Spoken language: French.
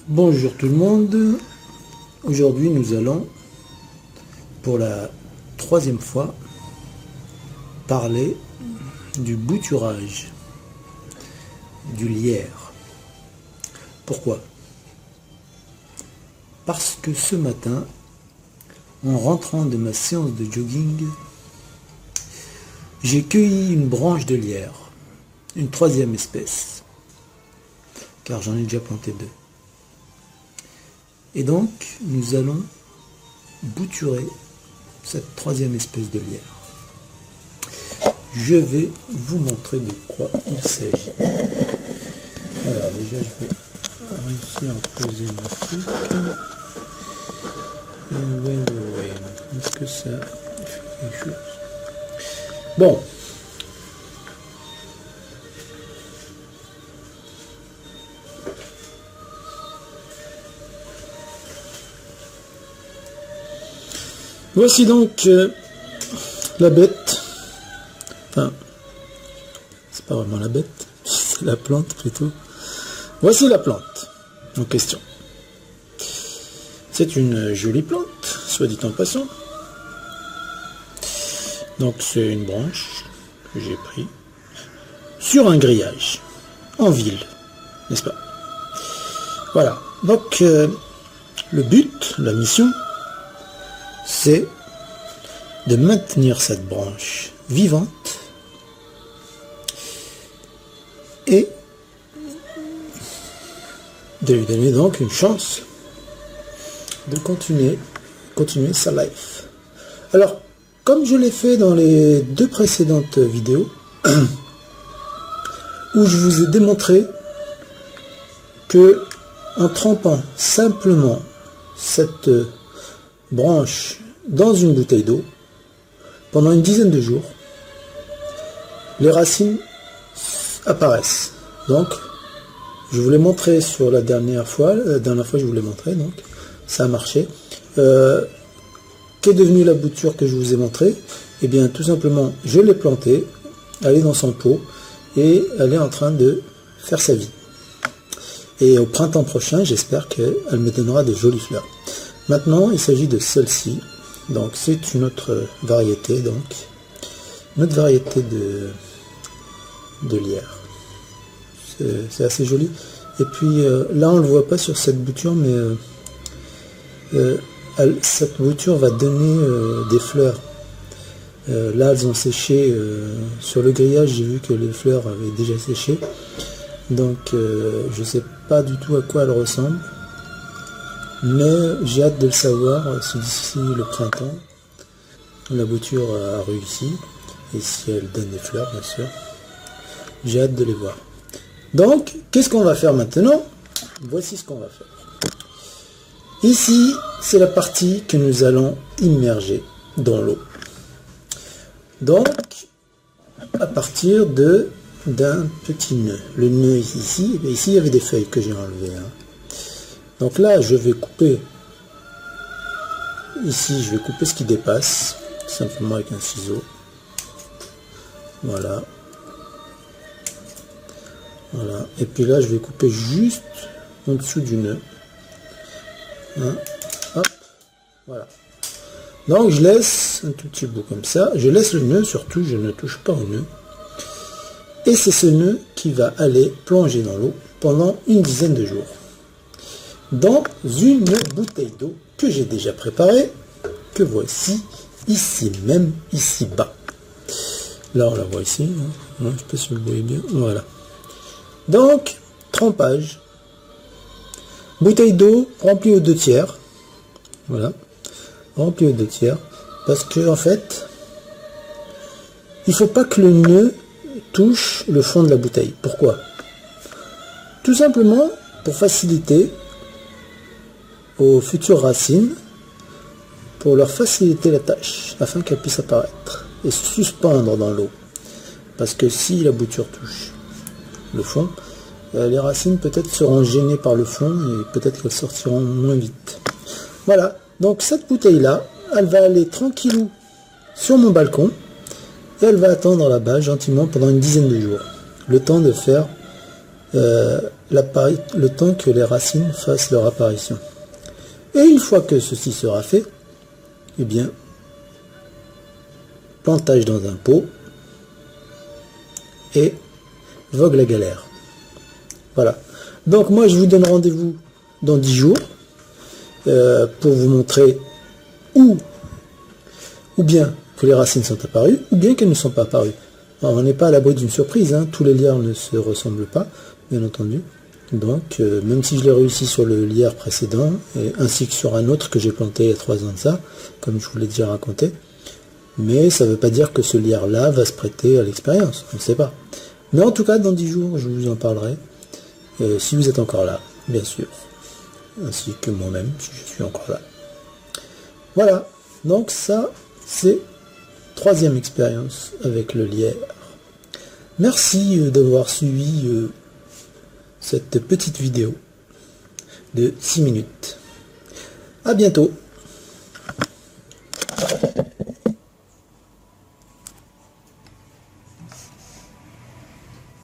Bonjour tout le monde. Aujourd'hui nous allons pour la troisième fois parler du bouturage du lierre. Pourquoi? Parce que ce matin, en rentrant de ma séance de jogging, j'ai cueilli une branche de lierre, une troisième espèce, car j'en ai déjà planté deux. Et donc, nous allons bouturer cette troisième espèce de lierre. Je vais vous montrer de quoi il s'agit. Alors déjà, je vais réussir à poser mon truc. Est-ce que ça fait quelque chose? Bon. Voici donc la bête, enfin, c'est pas vraiment la bête, c'est la plante plutôt. Voici la plante en question. C'est une jolie plante, soit dit en passant. Donc c'est une branche que j'ai pris sur un grillage, en ville, n'est-ce pas? Voilà, donc le but, la mission, c'est de maintenir cette branche vivante et de lui donner donc une chance de continuer sa life. Alors, comme je l'ai fait dans les deux précédentes vidéos, où je vous ai démontré que en trempant simplement cette branche dans une bouteille d'eau pendant une dizaine de jours, les racines apparaissent. Donc je vous l'ai montré sur la dernière fois je vous l'ai montré, donc ça a marché. Qu'est devenue la bouture que je vous ai montré? Eh bien tout simplement je l'ai plantée, elle est dans son pot et elle est en train de faire sa vie, et au printemps prochain j'espère qu'elle me donnera de jolies fleurs. Maintenant, il s'agit de celle-ci. Donc, c'est une autre variété, de lierre. C'est assez joli. Et puis, là, on ne le voit pas sur cette bouture, mais cette bouture va donner des fleurs. Là, elles ont séché. Sur le grillage, j'ai vu que les fleurs avaient déjà séché. Donc, je ne sais pas du tout à quoi elles ressemblent. Mais j'ai hâte de le savoir si d'ici le printemps la bouture a réussi, et si elle donne des fleurs bien sûr. J'ai hâte de les voir. Donc qu'est-ce qu'on va faire maintenant? Voici ce qu'on va faire. Ici c'est la partie que nous allons immerger dans l'eau. Donc à partir d'un petit nœud. Le nœud est ici. Et ici il y avait des feuilles que j'ai enlevées. Donc là, je vais couper, ici, je vais couper ce qui dépasse, simplement avec un ciseau. Voilà. Voilà. Et puis là, je vais couper juste en dessous du nœud. Hop. Voilà. Donc, je laisse un tout petit bout comme ça. Je laisse le nœud, surtout, je ne touche pas au nœud. Et c'est ce nœud qui va aller plonger dans l'eau pendant une dizaine de jours. Dans une bouteille d'eau que j'ai déjà préparée, que voici ici même, ici bas. Là on la voit ici, je ne sais pas si vous le voyez bien, voilà. Donc, trempage, bouteille d'eau remplie aux 2/3, voilà, remplie aux 2/3, parce que en fait, il ne faut pas que le nœud touche le fond de la bouteille. Pourquoi? Tout simplement pour faciliter aux futures racines, pour leur faciliter la tâche, afin qu'elles puissent apparaître et se suspendre dans l'eau. Parce que si la bouture touche le fond, les racines peut-être seront gênées par le fond et peut-être qu'elles sortiront moins vite. Voilà, donc cette bouteille-là, elle va aller tranquillou sur mon balcon et elle va attendre là-bas gentiment pendant une dizaine de jours. Le temps de faire le temps que les racines fassent leur apparition. Et une fois que ceci sera fait, eh bien, plantage dans un pot et vogue la galère. Voilà. Donc moi je vous donne rendez-vous dans 10 jours pour vous montrer ou bien que les racines sont apparues, ou bien qu'elles ne sont pas apparues. Alors, on n'est pas à l'abri d'une surprise, hein. Tous les lierres ne se ressemblent pas, bien entendu. Donc, même si je l'ai réussi sur le lierre précédent, ainsi que sur un autre que j'ai planté il y a 3 ans de ça, comme je vous l'ai déjà raconté, mais ça ne veut pas dire que ce lierre-là va se prêter à l'expérience, on ne sait pas. Mais en tout cas, dans 10 jours, je vous en parlerai, si vous êtes encore là, bien sûr, ainsi que moi-même, si je suis encore là. Voilà, donc ça, c'est 3e expérience avec le lierre. Merci d'avoir suivi cette petite vidéo de 6 minutes. À bientôt.